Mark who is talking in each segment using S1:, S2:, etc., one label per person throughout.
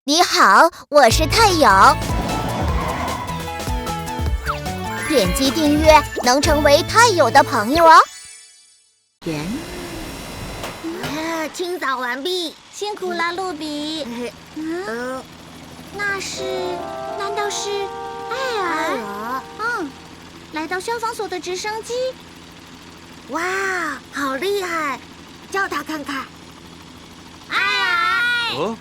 S1: 你好，我是太阳。点击订阅能成为太友的朋友哦。
S2: 清扫完毕，
S3: 辛苦了，露比。难道是艾尔？来到消防所的直升机。
S2: 哇，好厉害！叫他看看。
S3: 艾尔。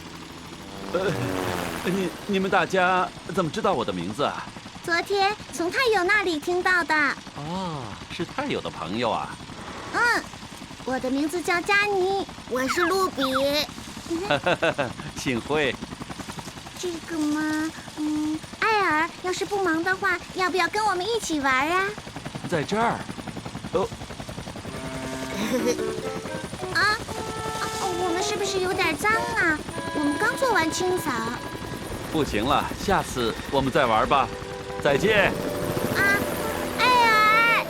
S4: 你们大家怎么知道我的名字啊？
S3: 昨天从太友那里听到的。
S4: 哦，是太友的朋友啊。
S3: 我的名字叫佳妮。
S2: 我是露比。
S4: 幸会。
S3: 这个嘛，艾尔，要是不忙的话，要不要跟我们一起玩啊？
S4: 在这儿。
S3: 我们是不是有点脏啊？我们刚做完清扫。
S4: 不行了，下次我们再玩吧。再见。
S3: 艾尔。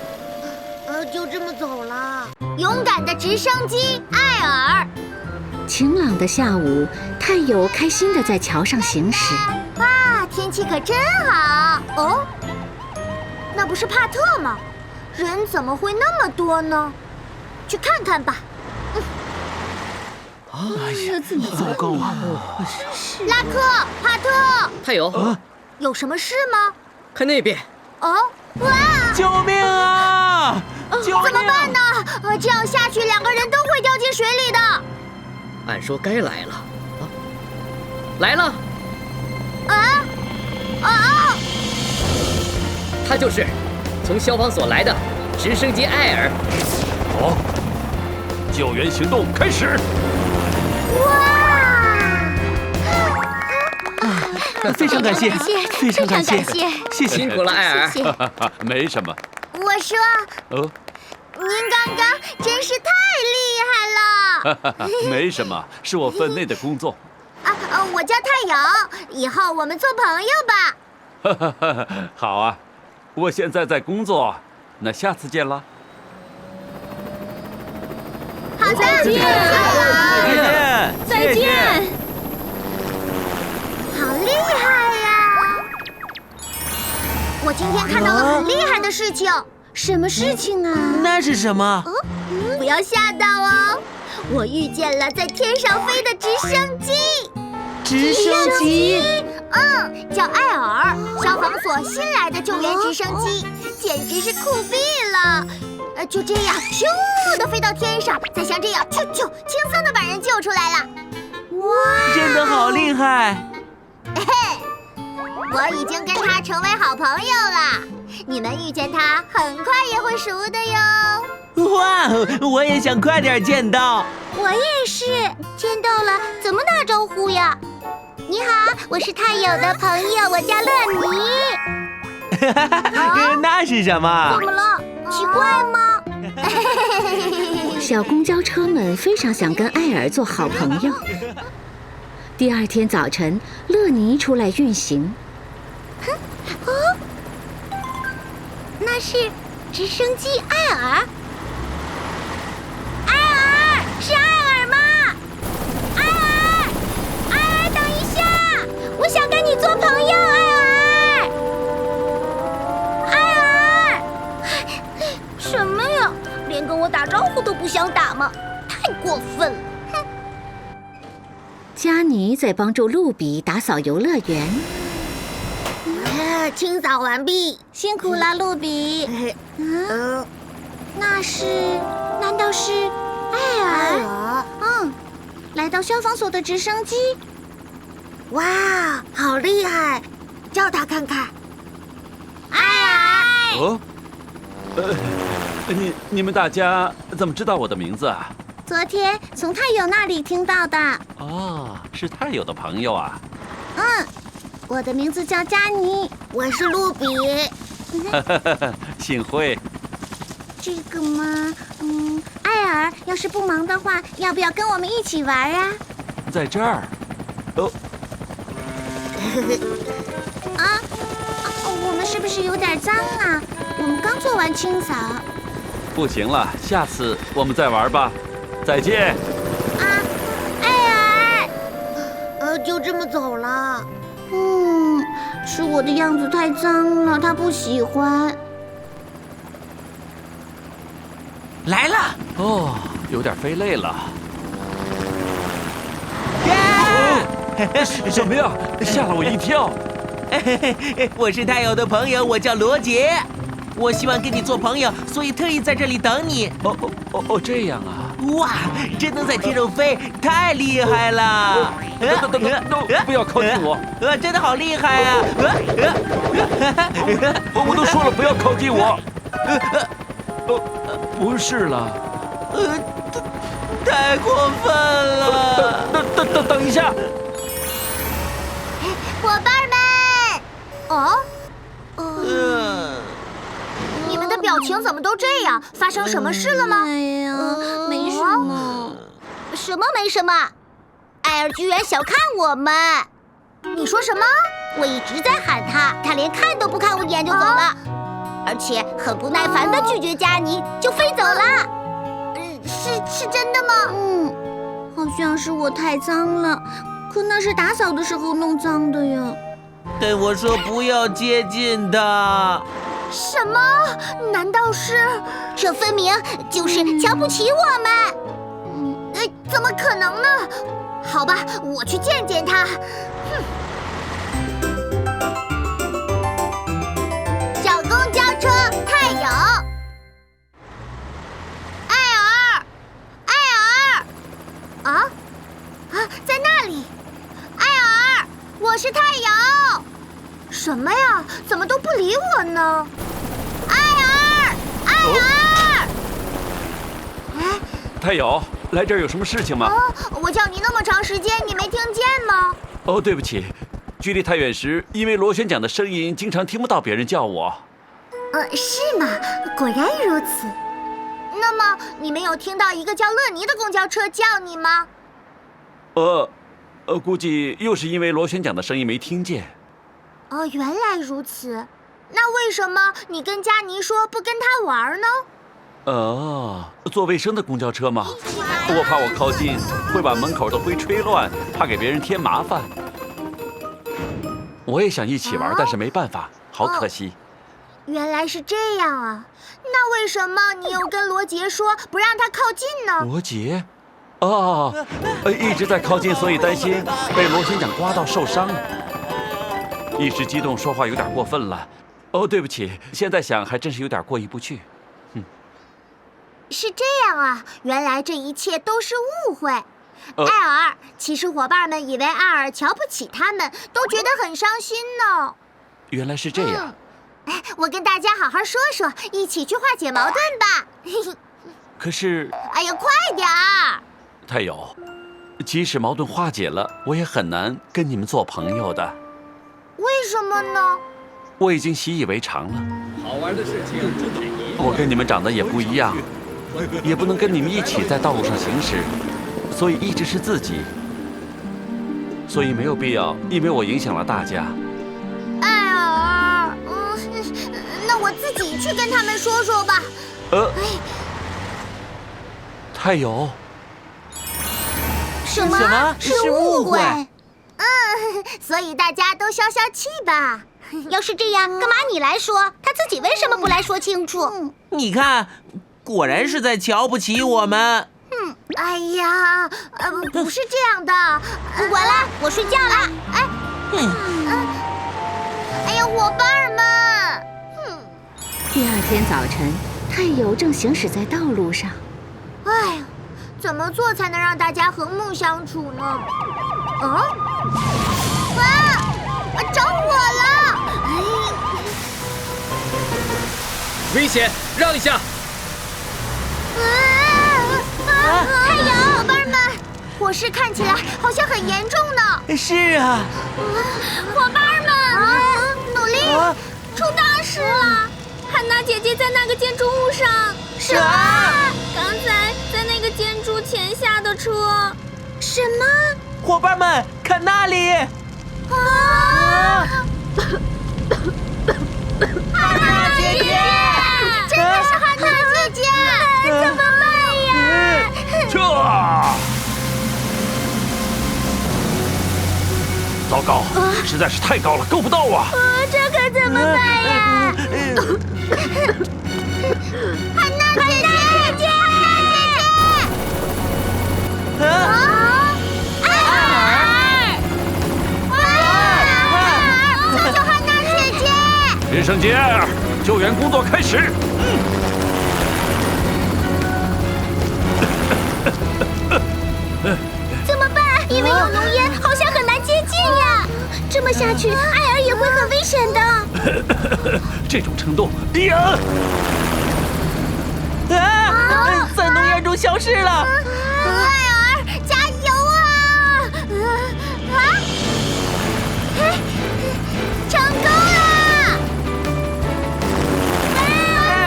S2: 就这么走了。
S1: 勇敢的直升机艾尔。
S5: 晴朗的下午，太友开心地在桥上行驶。
S1: 哇，天气可真好哦！那不是帕特吗？人怎么会那么多呢？去看看吧。
S6: 哎呀，糟糕啊！
S1: 拉克、帕特，
S6: 太友，
S1: 有什么事吗？
S6: 看那边！
S1: 哇！
S6: 救命啊！救命！
S1: 怎么办呢？这样下去，两个人都会掉进水里的。
S6: 按说该来了，来了！他就是从消防所来的直升机艾尔。
S4: 好，救援行动开始！
S6: 非常感谢，非常感谢，谢谢，辛苦了，艾尔。
S3: 谢谢。
S4: 没什么。
S1: 我说，您刚刚真是太厉害了。
S4: 没什么，是我分内的工作。
S1: 我叫太阳，以后我们做朋友吧。
S4: 好啊，我现在在工作，那下次见了。
S1: 好的，
S6: 再见，
S3: 再见。
S1: 好厉害呀！我今天看到了很厉害的事情。
S3: 什么事情啊？
S6: 那是什么？
S1: 不要吓到哦！我遇见了在天上飞的直升机。
S6: 直升机？
S1: 叫艾尔，消防所新来的救援直升机，简直是酷毙了！就这样，咻的飞到天上，再像这样，啾啾，轻松的把人救出来了。
S6: 哇，真的好厉害！
S1: 我已经跟他成为好朋友了，你们遇见他很快也会熟的哟。
S6: 哇，我也想快点见到。
S3: 我也是，见到了怎么打招呼呀？你好，我是太友的朋友，我叫乐妮。
S6: 那是什么？
S3: 怎么了？奇怪吗？
S5: 小公交车们非常想跟艾尔做好朋友。第二天早晨，乐妮出来运行。
S3: 那是直升机艾尔。艾尔，是艾尔吗？艾尔，艾尔，等一下，我想跟你做朋友，艾尔。艾尔，什么呀？连跟我打招呼都不想打吗？太过分了！
S5: 佳妮在帮助露比打扫游乐园。
S2: 清扫完毕，
S3: 辛苦了，露比。难道是艾尔？来到消防所的直升机。
S2: 哇，好厉害！叫他看看。
S3: 艾尔。
S4: 你们大家怎么知道我的名字啊？
S3: 昨天从太友那里听到的。
S4: 哦，是太友的朋友啊。
S3: 我的名字叫佳妮。
S2: 我是露比。
S4: 幸会。
S3: 这个嘛，艾尔，要是不忙的话，要不要跟我们一起玩啊？
S4: 在这儿。
S3: 我们是不是有点脏啊？我们刚做完清扫。
S4: 不行了，下次我们再玩吧。再见。
S3: 艾尔。
S2: 就这么走了。
S3: 是我的样子太脏了，他不喜欢。
S6: 来了！
S4: 哦，有点飞累了。什么呀？吓了我一跳。
S6: 我是太友的朋友，我叫罗杰。我希望跟你做朋友，所以特意在这里等你。
S4: 这样啊！
S6: 哇，真能在天上飞，太厉害了！
S4: 不要靠近我！
S6: 真的好厉害啊！
S4: 我都说了不要靠近我。不是了。
S6: 太过分了！
S4: 等一下！
S1: 伙伴们，你们的表情怎么都这样？发生什么事了吗？
S3: 哎呀，没什么。
S1: 什么没什么？艾尔居然小看我们！你说什么？
S3: 我一直在喊他，他连看都不看我一眼就走了，而且很不耐烦地拒绝佳妮，就飞走了。
S1: 是真的吗？
S3: 好像是我太脏了，可那是打扫的时候弄脏的呀。
S6: 对我说不要接近他。
S1: 什么？难道是？
S3: 这分明就是瞧不起我们。
S1: 怎么可能呢？好吧，我去见见他。小公交车太友，艾尔，在那里。艾尔，我是太友。什么呀？怎么都不理我呢？艾尔！
S4: 太友，来这儿有什么事情吗？
S1: 我叫你那么长时间，你没听见吗？
S4: 对不起，距离太远时，因为螺旋桨的声音，经常听不到别人叫我。
S1: 是吗？果然如此。那么你没有听到一个叫乐尼的公交车叫你吗？
S4: 估计又是因为螺旋桨的声音没听见。
S1: 原来如此。那为什么你跟佳妮说不跟她玩呢？
S4: 做卫生的公交车吗？我怕我靠近会把门口的灰吹乱，怕给别人添麻烦。我也想一起玩，但是没办法，好可惜。
S1: 原来是这样啊！那为什么你又跟罗杰说不让他靠近呢？
S4: 罗杰？一直在靠近，所以担心被螺旋桨刮到受伤。一时激动，说话有点过分了。对不起，现在想还真是有点过意不去。
S1: 是这样啊，原来这一切都是误会。艾尔，其实伙伴们以为艾尔瞧不起他们，都觉得很伤心呢。
S4: 原来是这样。
S1: 我跟大家好好说说，一起去化解矛盾吧。
S4: 可是……
S1: 哎呀，快点儿！
S4: 太友，即使矛盾化解了，我也很难跟你们做朋友的。
S1: 为什么呢？
S4: 我已经习以为常了。
S7: 好玩的事情真的
S4: 我跟你们长得也不一样，也不能跟你们一起在道路上行驶，所以一直是自己。所以没有必要因为我影响了大家。
S1: 艾尔，那我自己去跟他们说说吧。
S4: 太友。
S3: 什么？是误会？
S1: 所以大家都消消气吧。
S3: 要是这样，干嘛你来说？他自己为什么不来说清楚？
S6: 你看，果然是在瞧不起我们。
S1: 哎呀，不是这样的。
S3: 不管了，我睡觉了。
S1: 哎呀，伙伴们！
S5: 第二天早晨，太友正行驶在道路上。
S1: 哎呀，怎么做才能让大家和睦相处呢？着火了！
S7: 危险，让一下！
S1: 太友，伙伴们，火势看起来好像很严重呢。
S6: 是啊，
S1: 伙伴们，努力！出大事了！
S3: 汉娜姐姐在那个建筑物上。
S1: 什么？
S3: 刚才在那个建筑前下的车。
S1: 什么？
S6: 伙伴们，看那里！
S1: 汉娜姐姐，真的是汉娜姐姐！怎么办呀？
S4: 高，实在是太高了，够不到啊！
S3: 这可怎么办呀？
S1: 汉娜姐姐，
S6: 啊！
S1: 艾尔！哇！救救汉娜姐姐！
S4: 直升机艾尔，救援工作开始。
S3: 怎么办？因为有浓烟，好像很难接近呀。这么下去，艾尔也会很危险的。
S4: 这种程度，呀！
S6: 在浓烟中消失了。
S1: 艾尔，加油啊！成功了！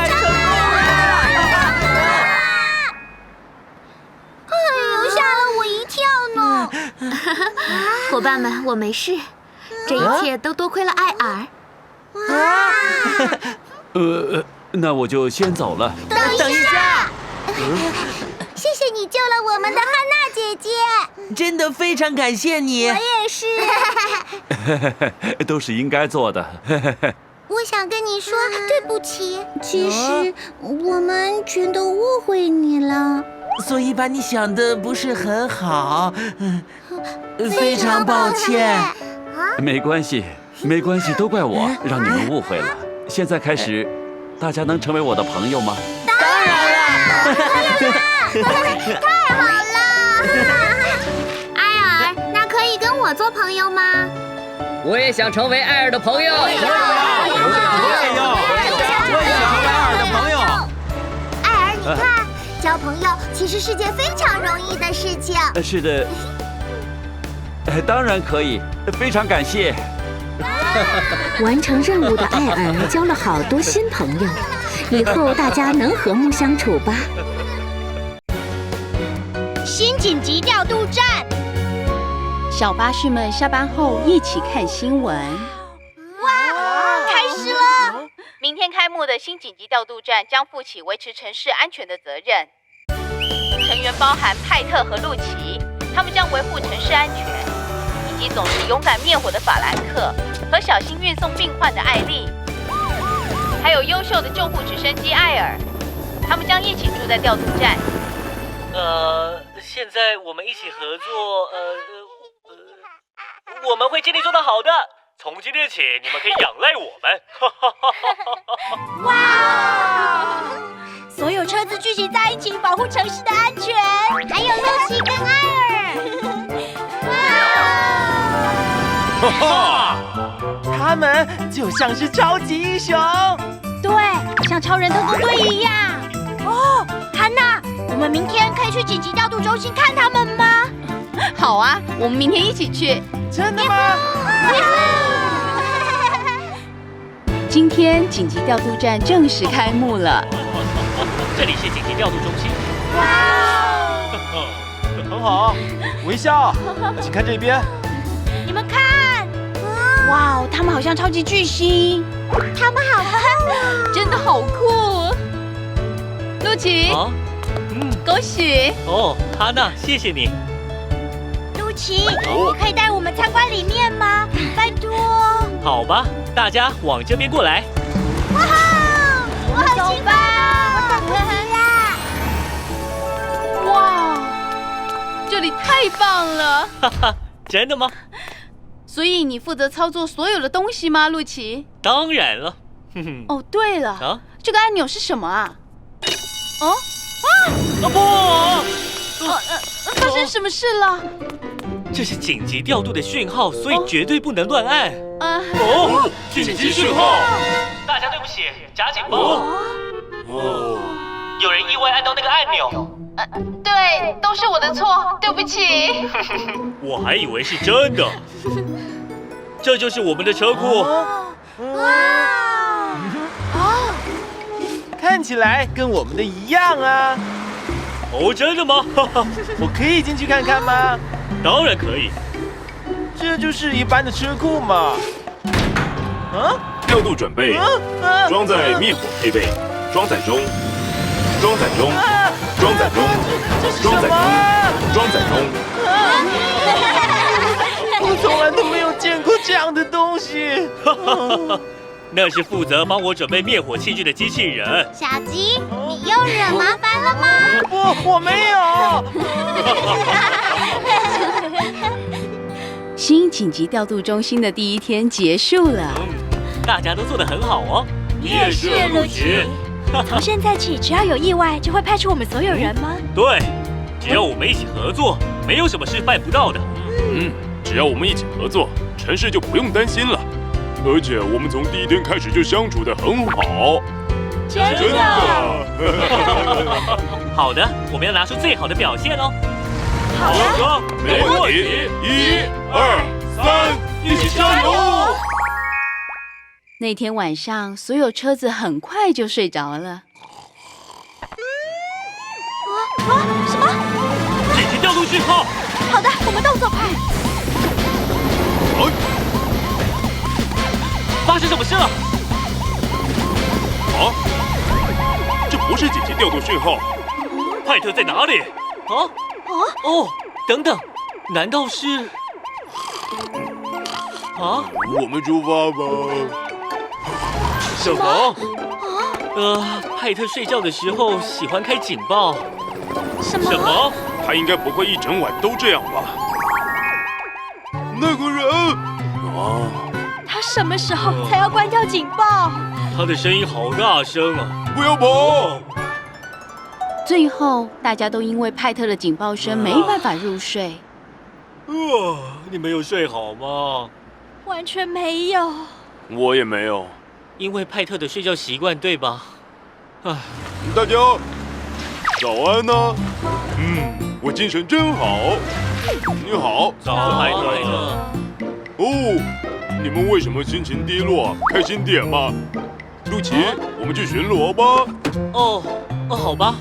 S1: 成功了！
S3: 哎呦，吓了我一跳呢。
S5: 伙伴们，我没事，这一切都多亏了艾尔。
S4: 那我就先走了。
S6: 等一下，
S3: 谢谢你救了我们的汉娜姐姐，
S6: 真的非常感谢你。
S3: 我也是。
S4: 都是应该做的。
S3: 我想跟你说对不起，其实我们全都误会你了。
S6: 所以把你想的不是很好，非常抱歉。
S4: 没关系，没关系，都怪我让你们误会了。现在开始，大家能成为我的朋友吗？
S1: 当然了！太好了！艾尔，那可以跟我做朋友吗？
S7: 我也想成为艾尔的朋友。
S6: 我也要艾尔的朋友。
S1: 艾尔，你看，交朋友其实是件非常容易的事情。
S4: 是的，当然可以，非常感谢。
S5: 完成任务的艾尔交了好多新朋友，以后大家能和睦相处吧。
S3: 新紧急调度站，
S8: 小巴士们下班后一起看新闻。
S3: 开始了。
S8: 明天开幕的新紧急调度站将负起维持城市安全的责任。成员包含派特和露琪，他们将维护城市安全，以及总是勇敢灭火的法兰克和小心运送病患的艾丽，还有优秀的救护直升机艾尔，他们将一起住在调度站。
S9: 现在我们一起合作，我们会尽力做得好的。从今天起，你们可以仰赖我们。
S3: 哇！所有车子聚集在一起，保护城市的安全。还有露琪跟艾
S6: 尔。他们就像是超级英雄，
S3: 对，像超人特工队一样。哦，汉娜，我们明天可以去紧急调度中心看他们吗？
S8: 好啊，我们明天一起去。
S6: 真的吗？
S8: 今天紧急调度站正式开幕了。
S9: 这里是紧急调度中心。
S3: 哇！
S6: 很好，微笑，请看这边。
S3: 你们看，哇哦，他们好像超级巨星。他们好酷啊！
S8: 真的好酷。露琪，恭喜！
S9: 哦，哈娜，谢谢你。
S3: 露琪，你可以带我们参观里面吗？拜托。
S9: 好吧，大家往这边过来。
S3: 哇哈！我很兴奋啊！我等不及啦！
S8: 哇，这里太棒了！
S9: 哈哈，真的吗？
S8: 所以你负责操作所有的东西吗，露琪？
S9: 当然了。
S8: 哦，对了，这个按钮是什么啊？哦
S9: 啊！不！
S8: 发生什么事了？
S9: 这是紧急调度的讯号，所以绝对不能乱按。紧急讯号！大家对不起，夹紧包。有人意外按到那个按钮。
S8: 对，都是我的错，对不起。
S9: 我还以为是真的。这就是我们的车库。
S6: 看起来跟我们的一样啊。
S9: 哦，真的吗？
S6: 我可以进去看看吗？
S9: 当然可以。
S6: 这就是一般的车库嘛。
S10: 调度准备，装载灭火配备，装载中，装载中，装载中，装载中，装载中。
S6: 我从来都没有见
S9: 东西？那是负责帮我准备灭火器具的机器人。
S3: 小鸡，你又惹麻烦了吗？
S9: 不，我没有。
S11: 新紧急调度中心的第一天结束了。
S9: 大家都做得很好哦。
S3: 你也是，陆琪。从现在起，只要有意外，就会派出我们所有人吗？
S9: 对，只要我们一起合作，没有什么是办不到的。
S10: 只要我们一起合作，城市就不用担心了。而且我们从第一天开始就相处得很好。
S3: 真的。
S9: 好的，我们要拿出最好的表现哦。
S3: 好的，
S10: 没问题。1、2、3，一起加油！
S11: 那天晚上，所有车子很快就睡着了。
S3: 什么？
S9: 紧急调度讯号。
S3: 好的，我们动作快。
S9: 发生什么事了？
S10: 啊！这不是紧急调度讯号。
S9: 派特在哪里？哦，等等，难道是？
S10: 我们出发吧。
S9: 什么？派特睡觉的时候喜欢开警报。
S3: 什么？
S10: 他应该不会一整晚都这样吧？那个人
S3: 他什么时候才要关掉警报？
S9: 他的声音好大声啊！
S10: 不要跑！
S11: 最后，大家都因为派特的警报声没办法入睡。
S9: 你们有睡好吗？
S3: 完全没有。
S10: 我也没有。
S9: 因为派特的睡觉习惯，对吧？
S10: 大家早安呢。我精神真好。你好，
S9: 早派特。
S10: 哦，你们为什么心情低落？开心点嘛。陆琪，我们去巡逻吧。
S9: 好吧。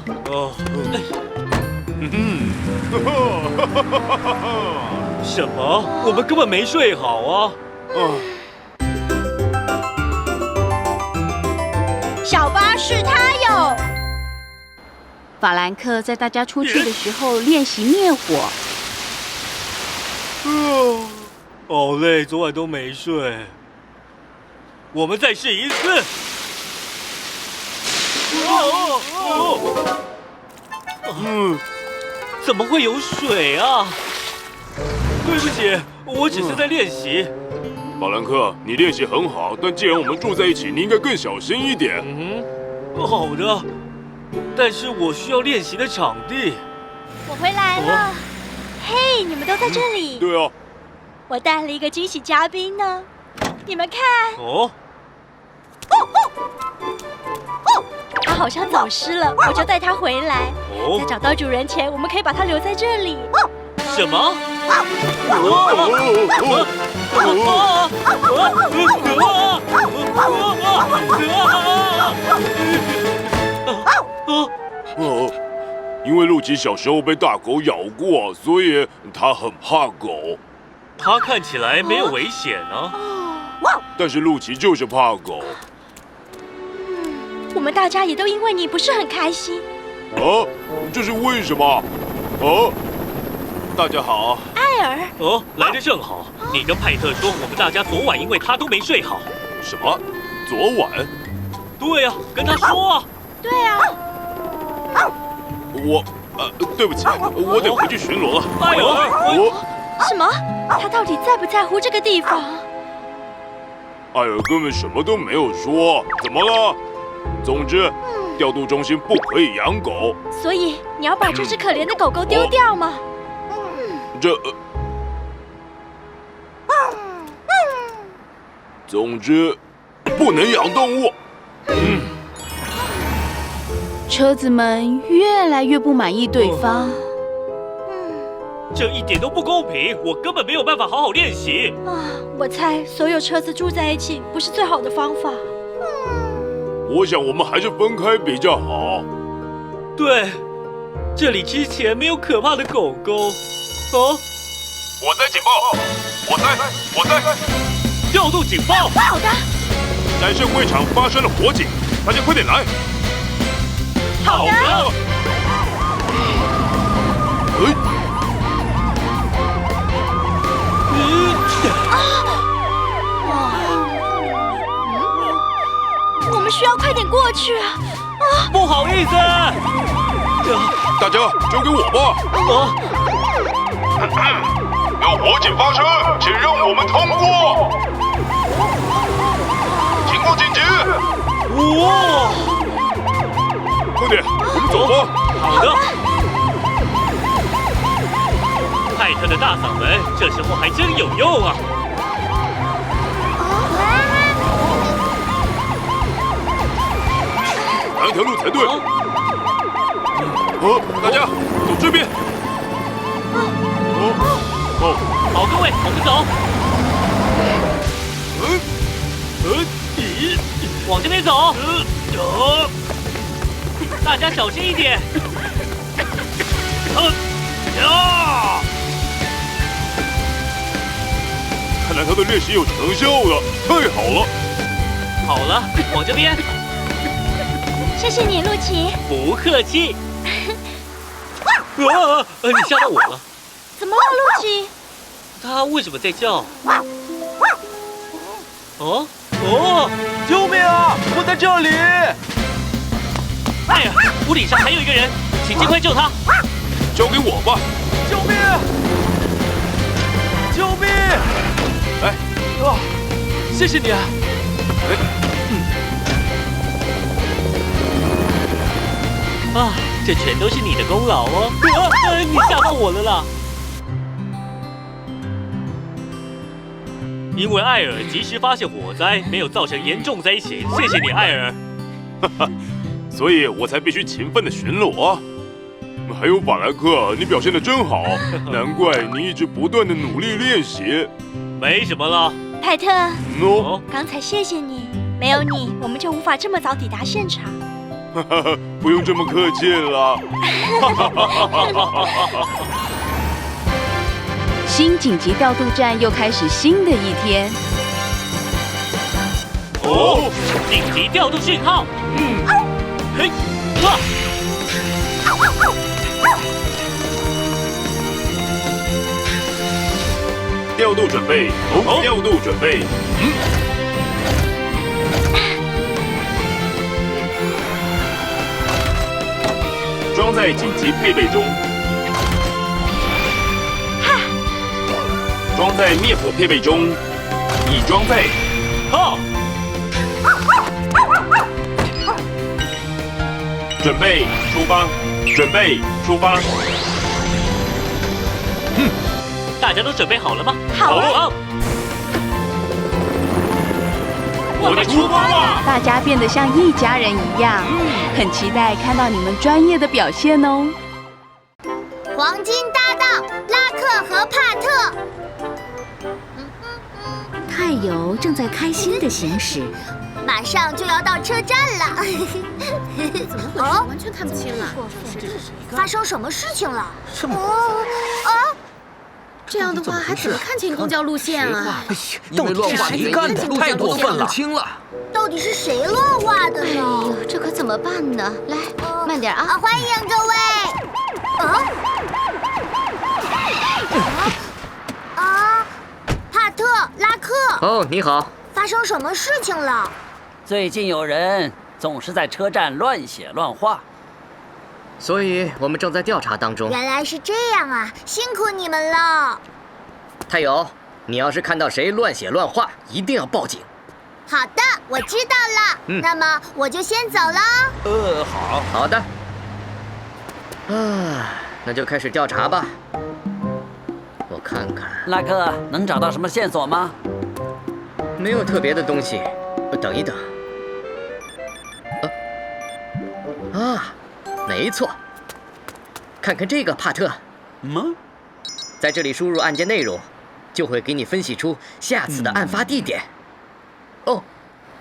S9: 什么？我们根本没睡好啊！
S3: 小巴士他有。
S11: 法兰克在大家出去的时候练习灭火。
S9: 好累，昨晚都没睡。我们再试一次。怎么会有水啊？对不起，我只是在练习。
S10: 法兰克，你练习很好，但既然我们住在一起，你应该更小心一点。
S9: 好的，但是我需要练习的场地。
S3: 我回来了。嘿，你们都在这里。
S10: 对啊。
S3: 我带了一个惊喜嘉宾呢，你们看。他好像走失了，我就带他回来。在找到主人前，我们可以把他留在这里。
S9: 什么？
S10: 因为陆琪小时候被大狗咬过，所以他很怕狗。
S9: 他看起来没有危险啊。
S10: 但是陆琪就是怕狗。
S3: 我们大家也都因为你不是很开心。
S10: 这是为什么？大家好。
S3: 艾尔。
S9: 来得正好。你跟派特说，我们大家昨晚因为他都没睡好。
S10: 什么？昨晚？
S9: 对啊，跟他说啊。
S3: 对啊。
S10: 对不起，我得回去巡逻了。
S9: 艾尔，
S3: 什么？他到底在不在乎这个地方？
S10: 艾尔根本什么都没有说，怎么了？总之，调度中心不可以养狗。
S3: 所以你要把这只可怜的狗狗丢掉吗？
S10: 总之，不能养动物。
S11: 车子们越来越不满意对方。
S9: 这一点都不公平，我根本没有办法好好练习。
S3: 我猜所有车子住在一起不是最好的方法。
S10: 我想我们还是分开比较好。
S9: 对，这里之前没有可怕的狗狗。
S10: 我在警报，我在
S9: 调度警报。
S3: 好的。
S10: 展示会场发生了火警，大家快点来。
S9: 好的。
S3: 要快点过去啊！
S9: 不好意思，
S10: 大家交给我吧。有火警发生，请让我们通过。情况紧急！
S9: 哇！
S10: 快点，我们走吧。
S9: 好的。派特的大嗓门，这时候还真有用啊！
S10: 哪一条路才对？大家走这边。
S9: 好，各位，我们走。往这边走。大家小心一点。
S10: 看来他的练习有成效了，太好了！
S9: 好了，往这边。
S3: 谢谢你，陆琪。
S9: 不客气。你吓到我了。
S3: 怎么了，陆琪？
S9: 他为什么在叫？
S6: 救命啊！我在这里！
S9: 艾尔，屋顶上还有一个人，请尽快救他。
S10: 交给我吧！
S6: 救命！救命！
S10: 来，
S6: 谢谢你啊！
S9: 这全都是你的功劳哦！你吓到我了啦！因为艾尔及时发现火灾，没有造成严重灾情，谢谢你，艾尔。
S10: 所以我才必须勤奋的巡逻。还有法兰克，你表现得真好，难怪你一直不断的努力练习。
S9: 没什么了。
S3: 派特，刚才谢谢你，没有你，我们就无法这么早抵达现场。
S10: 不用这么客气了。
S11: 新紧急调度站又开始新的一天。
S9: 紧急调度讯号。
S10: 调度准备，调度准备。装在紧急配备中。装在灭火配备中，已装载。准备出发，准备出发。
S9: 大家都准备好了吗？
S3: 好了。
S9: 我们出发吧！
S11: 大家变得像一家人一样，很期待看到你们专业的表现哦。
S1: 黄金搭档拉克和帕特。
S5: 泰尤正在开心地行驶，
S1: 马上就要到车站了。
S2: 怎么回事？完全看不清了。
S1: 发生什么事情了？
S6: 这么
S2: 这样的话还怎么看清公交路线啊？
S6: 到底是谁干的？太过分了！清了。
S1: 到底是谁乱画的呢？
S2: 这可怎么办呢？来，慢点啊！
S1: 欢迎各位。帕特、拉克。
S7: 你好。
S1: 发生什么事情了？
S12: 最近有人总是在车站乱写乱画，
S7: 所以我们正在调查当中。
S1: 原来是这样啊，辛苦你们了。
S7: 泰友，你要是看到谁乱写乱画，一定要报警。
S1: 好的，我知道了。那么我就先走了。
S7: 好的。那就开始调查吧。我看看。
S12: 拉克，能找到什么线索吗？
S7: 没有特别的东西。等一等。没错。看看这个，帕特。在这里输入案件内容，就会给你分析出下次的案发地点。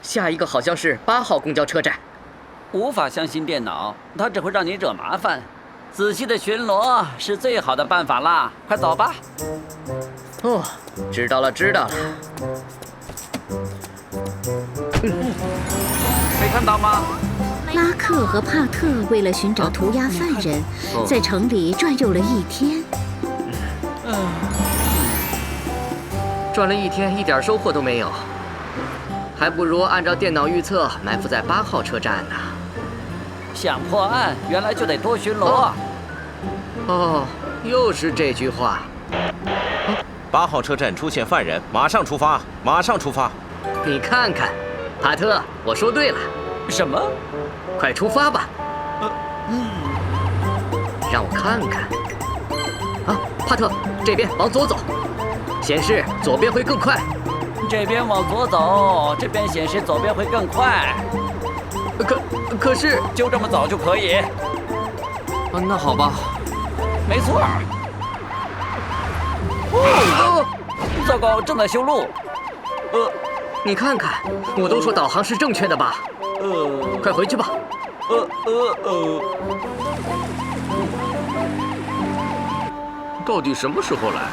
S7: 下一个好像是8号公交车站。
S12: 无法相信电脑，它只会让你惹麻烦。仔细的巡逻是最好的办法啦，快走吧。
S7: 知道了，知道了。
S12: 没看到吗？
S5: 拉克和帕特为了寻找涂鸦犯人，在城里转悠了一天。
S7: 转了一天，一点收获都没有。还不如按照电脑预测埋伏在8号车站呢。
S12: 想破案，原来就得多巡逻。
S7: 哦，又是这句话。
S13: 8号车站出现犯人，马上出发，马上出发。
S7: 你看看，帕特，我说对了。
S12: 什么？
S7: 快出发吧。让我看看。啊，帕特，这边往左走，显示左边会更快。
S12: 这边往左走，这边显示左边会更快。
S7: 可是
S12: 就这么走就可以。
S7: 那好吧。
S12: 没错。糟糕，正在修路。
S7: 你看看，我都说导航是正确的吧？快回去吧。到底什么时候来？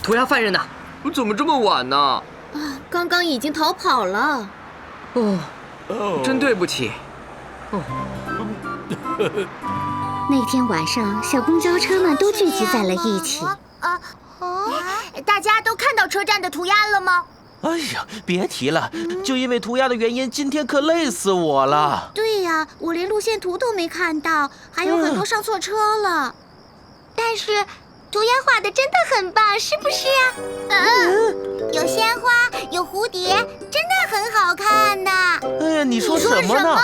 S7: 涂鸦犯人呢？怎么这么晚呢？
S2: 刚刚已经逃跑了。
S7: 真对不起。
S5: 那天晚上，小公交车们都聚集在了一起。
S1: 大家都看到车站的涂鸦了吗？
S6: 哎呀，别提了，就因为涂鸦的原因，今天可累死我了。
S2: 对呀，我连路线图都没看到，还有很多上错车了。
S3: 但是涂鸦画的真的很棒，是不是啊？
S1: 有鲜花，有蝴蝶，真的很好看呐。
S6: 哎呀，你说什么呢？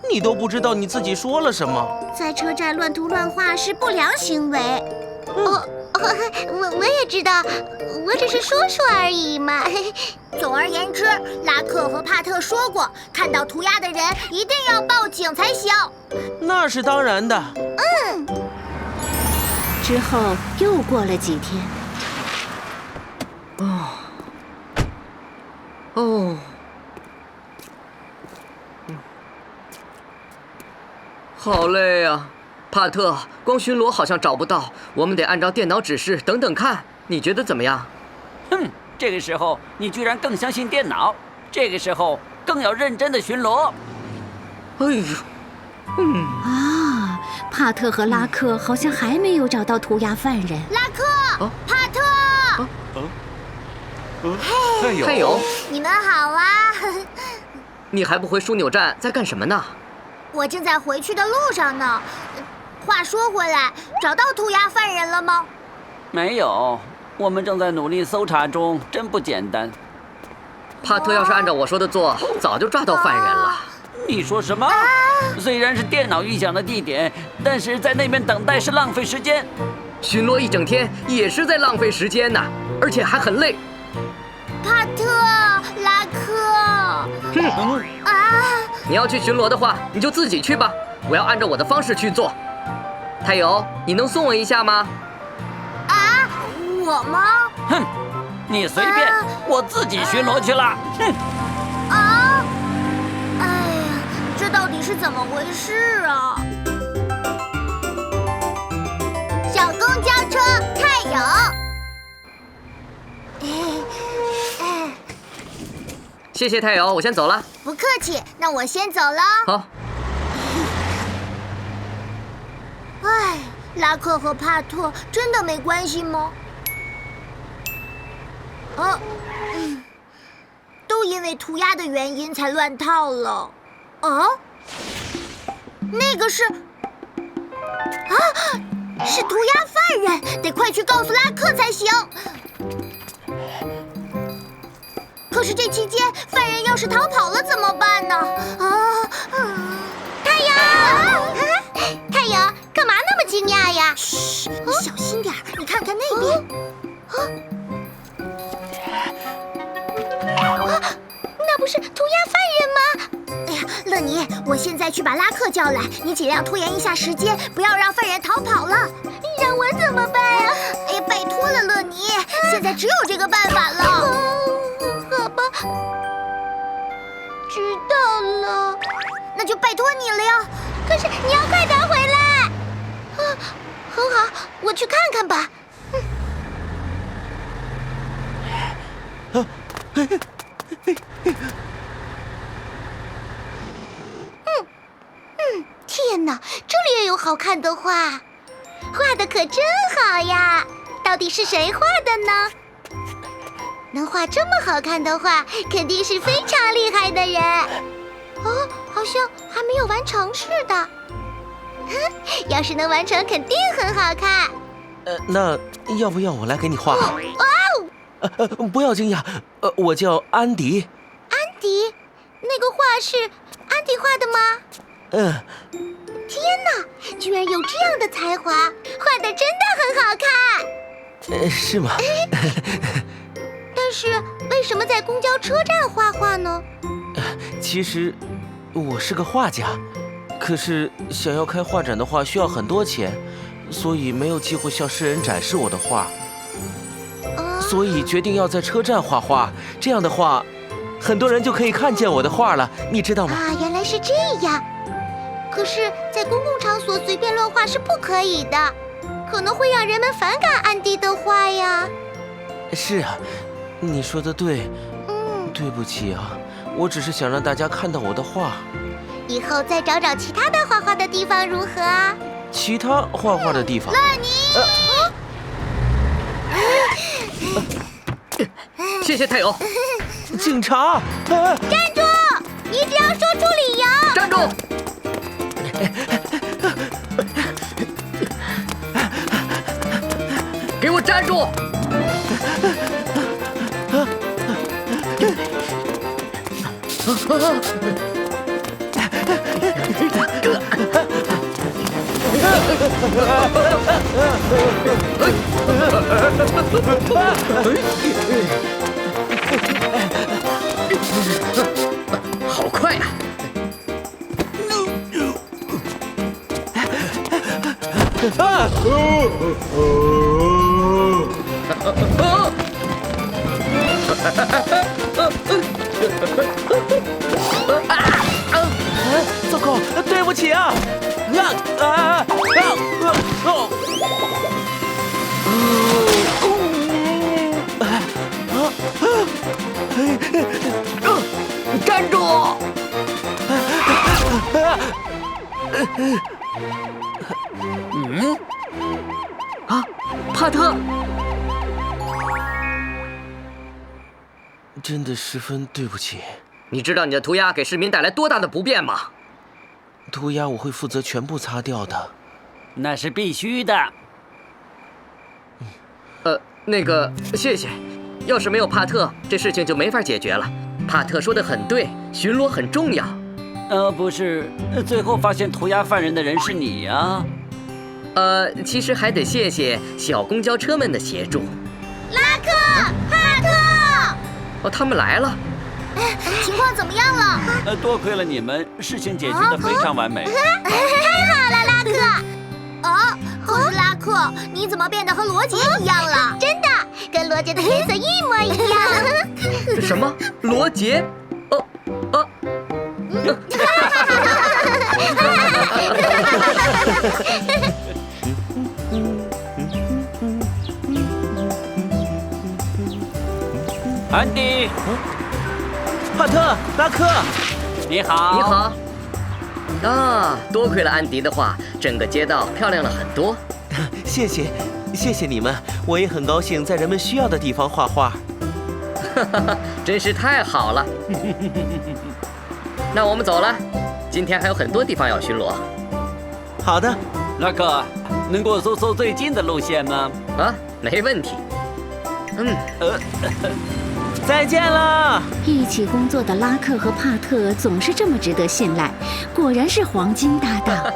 S6: 你都不知道你自己说了什么。
S2: 在车站乱涂乱画是不良行为。
S3: 我也知道，我只是说说而已嘛。
S1: 总而言之，拉克和帕特说过，看到涂鸦的人一定要报警才行。
S6: 那是当然的。
S5: 之后又过了几天。
S7: 好累啊，帕特，光巡逻好像找不到，我们得按照电脑指示等等看，你觉得怎么样？
S12: 哼，这个时候你居然更相信电脑，这个时候更要认真的巡逻。
S7: 哎呦，
S5: 帕特和拉克好像还没有找到涂鸦犯人。
S1: 拉克，帕特，
S7: 太友，
S1: 你们好啊！
S7: 你还不回枢纽站，在干什么呢？
S1: 我正在回去的路上呢。话说回来，找到涂鸦犯人了吗？
S12: 没有，我们正在努力搜查中，真不简单。
S7: 帕特要是按照我说的做，早就抓到犯人了。
S12: 你说什么？虽然是电脑预想的地点，但是在那边等待是浪费时间。
S7: 巡逻一整天也是在浪费时间呢，而且还很累。
S1: 帕特，拉克，
S7: 你要去巡逻的话，你就自己去吧，我要按照我的方式去做。太友，你能送我一下吗？
S1: 我吗？
S12: 哼，你随便，我自己巡逻去了。哼。
S1: 哎呀，这到底是怎么回事啊？小公交车太友。
S7: 谢谢太友，我先走了。
S1: 不客气，那我先走了。
S7: 好。
S1: 哎，拉克和帕特真的没关系吗？都因为涂鸦的原因才乱套了。那个是是涂鸦犯人，得快去告诉拉克才行。可是这期间，犯人要是逃跑了怎么办呢？
S3: 太阳，太阳，干嘛那么惊讶呀？
S1: 嘘，你小心点，你看看那边。
S3: 那不是涂鸦犯人吗？
S1: 哎呀，乐尼，我现在去把拉克叫来，你尽量拖延一下时间，不要让犯人逃跑了。
S3: 让我怎么办呀？
S1: 哎呀，拜托了，乐尼，现在只有这个办法了。
S3: 好吧，知道了。
S1: 那就拜托你了呀。
S3: 可是你要快点回来。很好，我去看看吧。天哪，这里也有好看的画，画的可真好呀！到底是谁画的呢？
S2: 能画这么好看的画，肯定是非常厉害的人。哦，好像还没有完成似的。要是能完成，肯定很好看。
S6: 那要不要我来给你画？
S2: 哇
S6: 哦！不要惊讶，我叫安迪。
S2: 安迪，那个画是安迪画的吗？天哪，居然有这样的才华，画的真的很好看。
S6: 是吗？
S2: 但是为什么在公交车站画画呢？
S6: 其实我是个画家，可是想要开画展的话需要很多钱，所以没有机会向世人展示我的画。所以决定要在车站画画，这样的话，很多人就可以看见我的画了，你知道吗？
S2: 啊，原来是这样。可是，在公共场所随便乱画是不可以的，可能会让人们反感安迪的画呀。
S6: 是啊，你说的对。对不起啊，我只是想让大家看到我的画。
S2: 以后再找找其他的画画的地方如何啊？
S6: 其他画画的地方？
S1: 乐妮。
S7: 谢谢太友。
S6: 警察！
S2: 站住！你只要说出理由。
S7: 站住！给我站住！好快啊！
S6: 糟糕，对不起啊！
S7: 站住！帕特，
S6: 真的十分对不起。
S7: 你知道你的涂鸦给市民带来多大的不便吗？
S6: 涂鸦我会负责全部擦掉的。
S12: 那是必须的。
S7: 那个，谢谢。要是没有帕特，这事情就没法解决了。帕特说的很对，巡逻很重要。
S12: 不是，最后发现涂鸦犯人的人是你呀。
S7: 其实还得谢谢小公交车们的协助。
S1: 拉克、帕特，
S7: 哦，他们来了。
S1: 情况怎么样了？
S4: 多亏了你们，事情解决得非常完美。
S1: 太好了，拉克。可是拉克，你怎么变得和罗杰一样了？
S2: 真的，跟罗杰的颜色一模一样。
S7: 什么？罗杰？
S12: 安迪，
S6: 帕特，拉克，
S12: 你好。
S7: 你好。啊，多亏了安迪的画，整个街道漂亮了很多。
S6: 谢谢，谢谢你们，我也很高兴在人们需要的地方画画。
S7: 真是太好了。那我们走了，今天还有很多地方要巡逻。
S6: 好的，
S12: 拉克，能给我搜最近的路线吗？
S7: 没问题。
S6: 再见了。
S5: 一起工作的拉克和帕特总是这么值得信赖，果然是黄金搭档。